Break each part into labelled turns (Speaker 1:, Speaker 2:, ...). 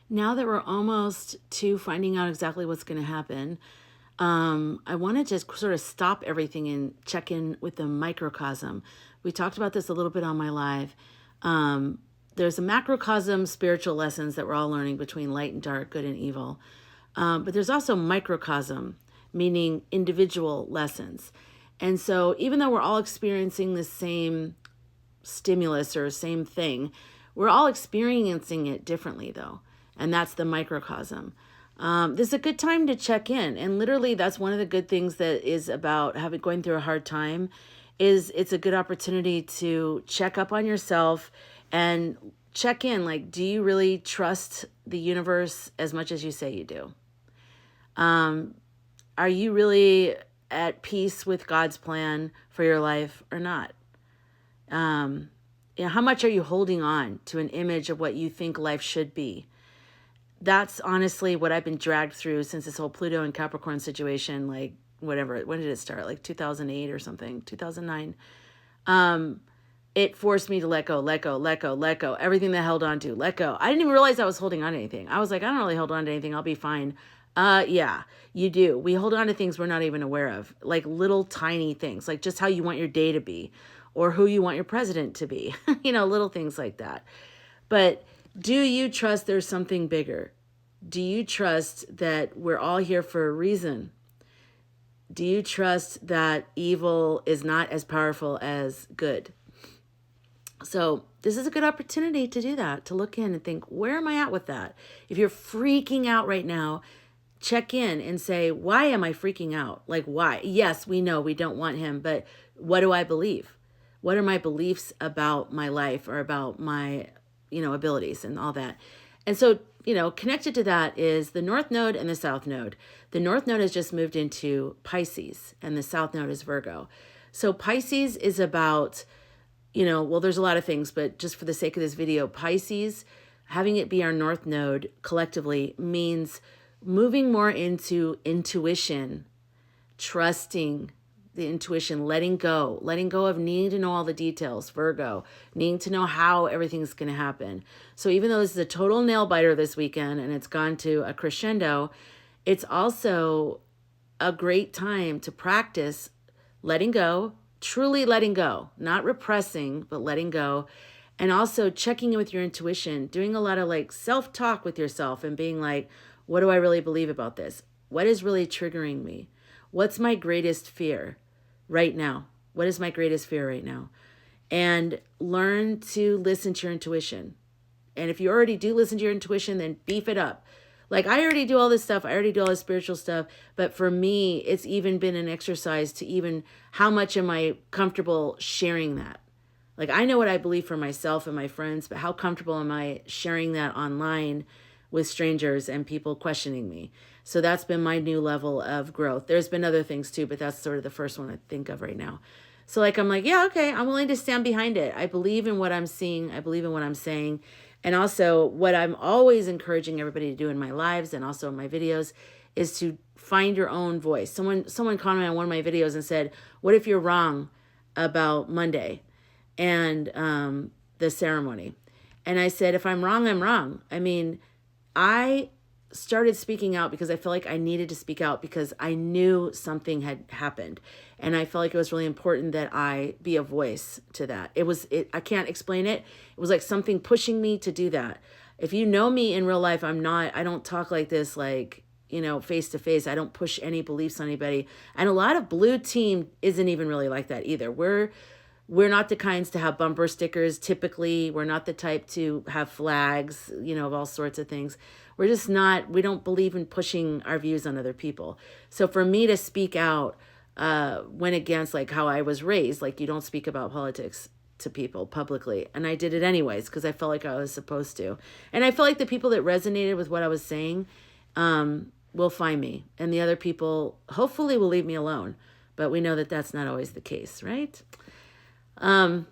Speaker 1: Now that we're almost to finding out exactly what's going to happen, I want to just sort of stop everything and check in with the microcosm. We talked about this a little bit on my live. There's a macrocosm spiritual lessons that we're all learning between light and dark, good and evil. But there's also microcosm, meaning individual lessons. And so even though we're all experiencing the same stimulus or same thing, we're all experiencing it differently though. And that's the microcosm. This is a good time to check in. And literally that's one of the good things that is about going through a hard time is it's a good opportunity to check up on yourself and check in. Like, do you really trust the universe as much as you say you do? Are you really at peace with God's plan for your life or not? How much are you holding on to an image of what you think life should be? That's honestly what I've been dragged through since this whole Pluto and Capricorn situation, like whatever, when did it start? Like 2008 or something, 2009. It forced me to let go, let go, let go, let go. Everything that I held on to, let go. I didn't even realize I was holding on to anything. I was like, I don't really hold on to anything. I'll be fine. Yeah, you do. We hold on to things we're not even aware of, like little tiny things, like just how you want your day to be or who you want your president to be, little things like that. But do you trust there's something bigger? Do you trust that we're all here for a reason? Do you trust that evil is not as powerful as good? So this is a good opportunity to do that, to look in and think, where am I at with that? If you're freaking out right now, check in and say, why am I freaking out? Like, why? Yes, we know we don't want him, but what do I believe? What are my beliefs about my life or about my, abilities and all that? And so, connected to that is the North Node and the South Node. The North Node has just moved into Pisces and the South Node is Virgo. So Pisces is about, there's a lot of things, but just for the sake of this video, Pisces, having it be our North Node collectively means moving more into intuition, trusting the intuition, letting go of needing to know all the details, Virgo, needing to know how everything's going to happen. So even though this is a total nail biter this weekend and it's gone to a crescendo, it's also a great time to practice letting go, truly letting go, not repressing, but letting go. And also checking in with your intuition, doing a lot of like self-talk with yourself and being like, what do I really believe about this? What is really triggering me? What's my greatest fear right now? What is my greatest fear right now? And learn to listen to your intuition. And if you already do listen to your intuition, then beef it up. Like I already do all this stuff. I already do all this spiritual stuff. But for me, it's even been an exercise to even how much am I comfortable sharing that? Like I know what I believe for myself and my friends, but how comfortable am I sharing that online with strangers and people questioning me? So that's been my new level of growth. There's been other things too, but that's sort of the first one I think of right now. So I'm like, yeah, okay, I'm willing to stand behind it. I believe in what I'm seeing. I believe in what I'm saying. And also what I'm always encouraging everybody to do in my lives and also in my videos is to find your own voice. Someone commented on one of my videos and said, what if you're wrong about Monday and the ceremony? And I said, if I'm wrong, I'm wrong. I mean, I started speaking out because I felt like I needed to speak out because I knew something had happened. And I felt like it was really important that I be a voice to that. I can't explain it. It was like something pushing me to do that. If you know me in real life, I don't talk like this, like, face to face. I don't push any beliefs on anybody. And a lot of blue team isn't even really like that either. We're not the kinds to have bumper stickers. Typically, we're not the type to have flags, of all sorts of things. We're just not, we don't believe in pushing our views on other people. So for me to speak out went against like how I was raised. Like you don't speak about politics to people publicly. And I did it anyways because I felt like I was supposed to. And I felt like the people that resonated with what I was saying will find me. And the other people hopefully will leave me alone. But we know that that's not always the case, right? But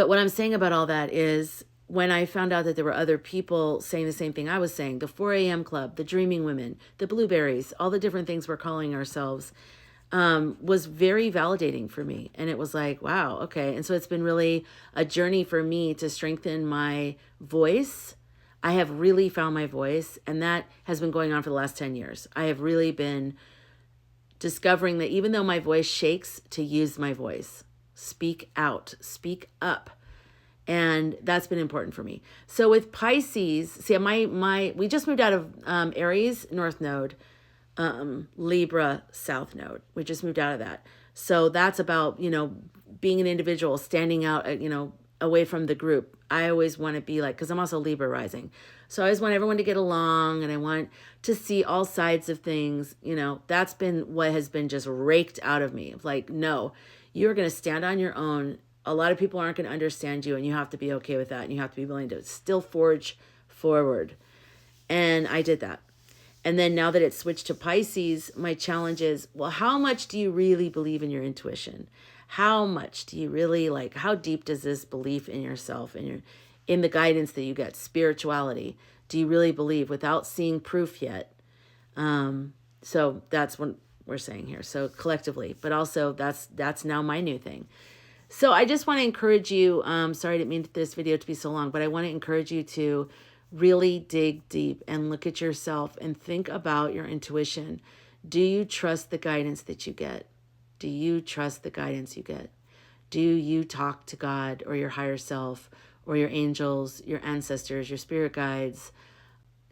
Speaker 1: what I'm saying about all that is when I found out that there were other people saying the same thing I was saying, the 4 a.m. club, the dreaming women, the blueberries, all the different things we're calling ourselves, was very validating for me. And it was like, wow, okay. And so it's been really a journey for me to strengthen my voice, I have really found my voice, and that has been going on for the last 10 years. I have really been discovering that even though my voice shakes, to use my voice, speak out, speak up. And that's been important for me. So with Pisces, see, we just moved out of Aries North Node, Libra South Node. We just moved out of that. So that's about, being an individual, standing out, away from the group. I always want to be like, because I'm also Libra rising. So I always want everyone to get along, and I want to see all sides of things. That's been what has been just raked out of me. Like, no, you're going to stand on your own. A lot of people aren't going to understand you, and you have to be okay with that. And you have to be willing to still forge forward. And I did that. And then now that it's switched to Pisces, my challenge is, well, how much do you really believe in your intuition? How much do you really how deep does this belief in yourself and in the guidance that you get, spirituality, do you really believe without seeing proof yet? So that's what we're saying here. So collectively, but also that's now my new thing. So I just want to encourage you, sorry I didn't mean this video to be so long, but I want to encourage you to really dig deep and look at yourself and think about your intuition. Do you trust the guidance that you get? Do you trust the guidance you get? Do you talk to God or your higher self or your angels, your ancestors, your spirit guides?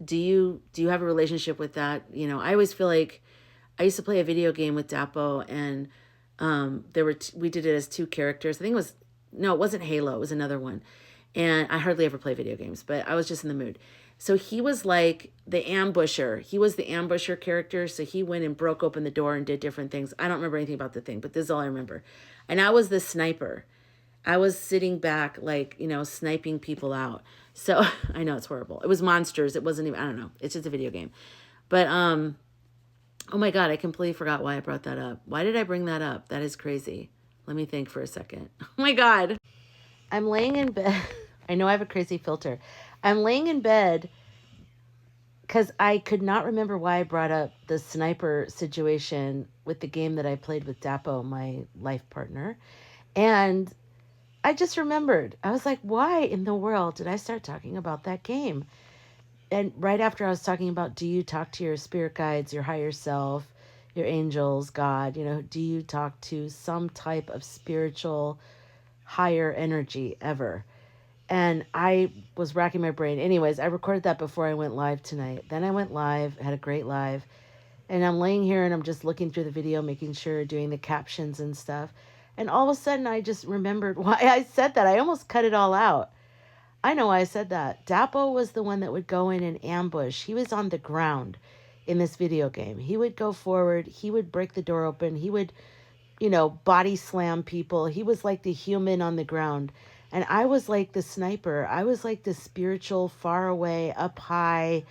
Speaker 1: Do you have a relationship with that? I always feel like I used to play a video game with Dapo, and we did it as two characters. I think it wasn't Halo, it was another one. And I hardly ever play video games, but I was just in the mood. So he was like the ambusher. He was the ambusher character. So he went and broke open the door and did different things. I don't remember anything about the thing, but this is all I remember. And I was the sniper. I was sitting back, sniping people out. So I know it's horrible. It was monsters. It wasn't even, I don't know. It's just a video game. But, oh my God, I completely forgot why I brought that up. Why did I bring that up? That is crazy. Let me think for a second. Oh my God. I'm laying in bed. I know I have a crazy filter. I'm laying in bed because I could not remember why I brought up the sniper situation with the game that I played with Dapo, my life partner. And I just remembered. I was like, why in the world did I start talking about that game? And right after I was talking about, do you talk to your spirit guides, your higher self, your angels, God, do you talk to some type of spiritual higher energy ever? And I was racking my brain. Anyways, I recorded that before I went live tonight. Then I went live, had a great live. And I'm laying here and I'm just looking through the video, making sure, doing the captions and stuff. And all of a sudden, I just remembered why I said that. I almost cut it all out. I know why I said that. Dapo was the one that would go in and ambush. He was on the ground in this video game. He would go forward. He would break the door open. He would, body slam people. He was like the human on the ground. And I was like the sniper. I was like the spiritual, far away, up high,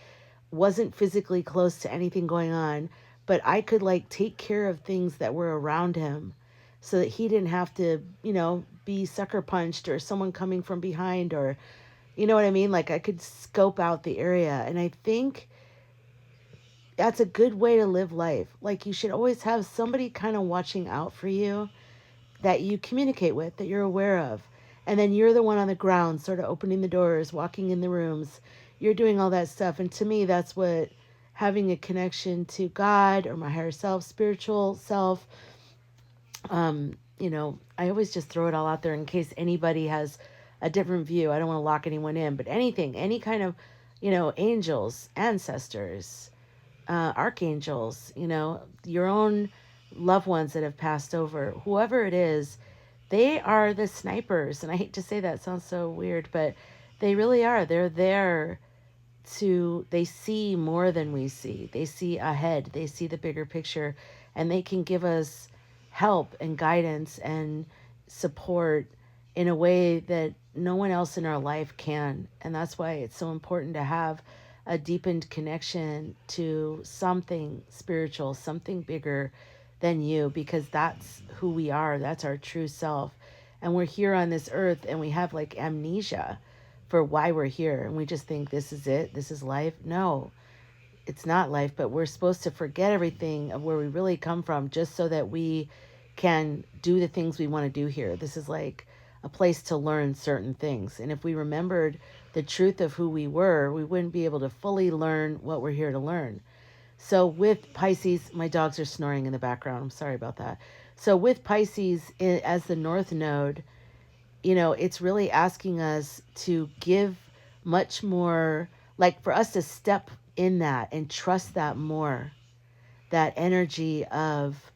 Speaker 1: wasn't physically close to anything going on, but I could take care of things that were around him so that he didn't have to, be sucker punched or someone coming from behind, or, you know what I mean? I could scope out the area. And I think that's a good way to live life. You should always have somebody kind of watching out for you that you communicate with, that you're aware of. And then you're the one on the ground, sort of opening the doors, walking in the rooms. You're doing all that stuff. And to me, that's what having a connection to God or my higher self, spiritual self, I always just throw it all out there in case anybody has a different view. I don't want to lock anyone in, but anything, any kind of, angels, ancestors, archangels, your own loved ones that have passed over, whoever it is, they are the snipers. And I hate to say that, it sounds so weird, but they really are. They're there they see more than we see. They see ahead. They see the bigger picture, and they can give us help and guidance and support in a way that no one else in our life can. And that's why it's so important to have a deepened connection to something spiritual, something bigger than you, because that's who we are. That's our true self. And we're here on this earth and we have amnesia for why we're here. And we just think this is it. This is life. No, it's not life, but we're supposed to forget everything of where we really come from just so that we can do the things we want to do here. This is a place to learn certain things. And if we remembered the truth of who we were, we wouldn't be able to fully learn what we're here to learn. So with Pisces, my dogs are snoring in the background. I'm sorry about that. So with Pisces as the North Node, it's really asking us to give much more, like for us to step in that and trust that more, that energy of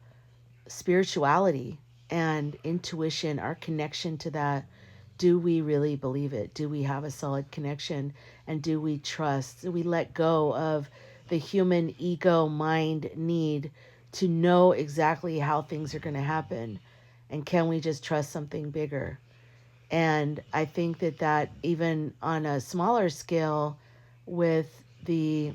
Speaker 1: spirituality and intuition, our connection to that. Do we really believe it? Do we have a solid connection? And do we trust? Do we let go of the human ego mind need to know exactly how things are going to happen? And can we just trust something bigger? And I think that even on a smaller scale, with the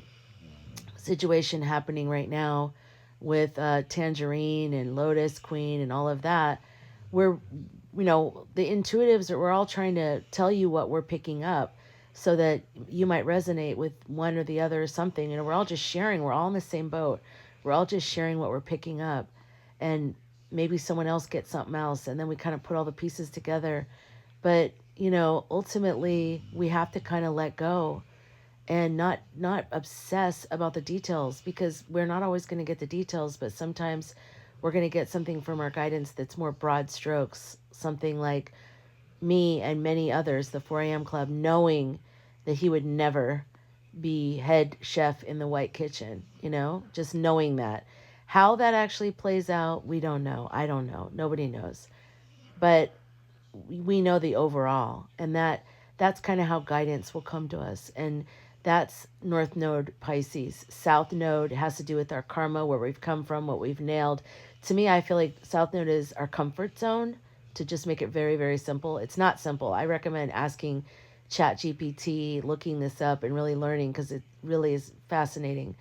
Speaker 1: situation happening right now with Tangerine and Lotus Queen and all of that, we're, the intuitives are, we're all trying to tell you what we're picking up so that you might resonate with one or the other or something. And we're all just sharing. We're all in the same boat. We're all just sharing what we're picking up. And maybe someone else gets something else. And then we kind of put all the pieces together. But, ultimately we have to kind of let go and not obsess about the details, because we're not always going to get the details, but sometimes we're going to get something from our guidance that's more broad strokes, something like me and many others, the 4am Club, knowing that he would never be head chef in the White Kitchen, just knowing that. How that actually plays out, we don't know. I don't know. Nobody knows. But we know the overall, and that's kind of how guidance will come to us. And that's North Node Pisces. South Node has to do with our karma, where we've come from, what we've nailed. To me, I feel like South Node is our comfort zone, to just make it very, very simple. It's not simple. I recommend asking ChatGPT, looking this up and really learning, because it really is fascinating.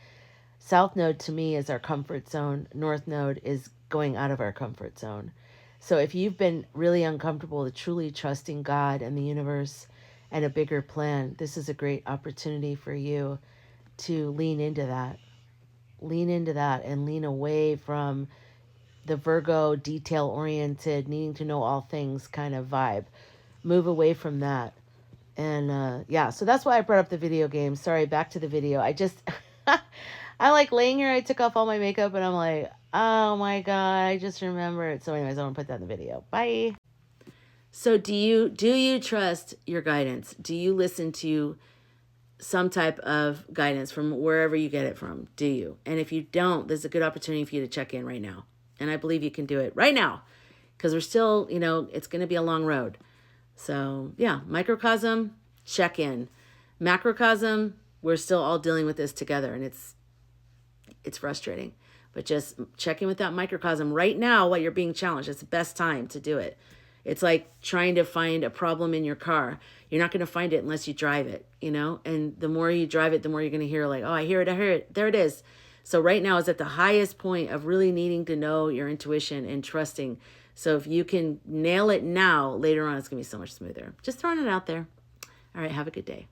Speaker 1: South Node to me is our comfort zone. North Node is going out of our comfort zone. So if you've been really uncomfortable with truly trusting God and the universe and a bigger plan, this is a great opportunity for you to lean into that. Lean into that and lean away from the Virgo detail oriented, needing to know all things kind of vibe. Move away from that. And yeah, so that's why I brought up the video game. Sorry, back to the video. I just, I like laying here. I took off all my makeup and I'm like, oh my God, I just remembered. So anyways, I want to put that in the video. Bye. So do you trust your guidance? Do you listen to some type of guidance from wherever you get it from? Do you? And if you don't, there's a good opportunity for you to check in right now. And I believe you can do it right now, because we're still, it's going to be a long road. So yeah, microcosm, check in. Macrocosm, we're still all dealing with this together, and it's frustrating. But just check in with that microcosm right now while you're being challenged. It's the best time to do it. It's like trying to find a problem in your car. You're not going to find it unless you drive it, And the more you drive it, the more you're going to hear like, oh, I hear it. There it is. So right now is at the highest point of really needing to know your intuition and trusting. So if you can nail it now, later on, it's going to be so much smoother. Just throwing it out there. All right. Have a good day.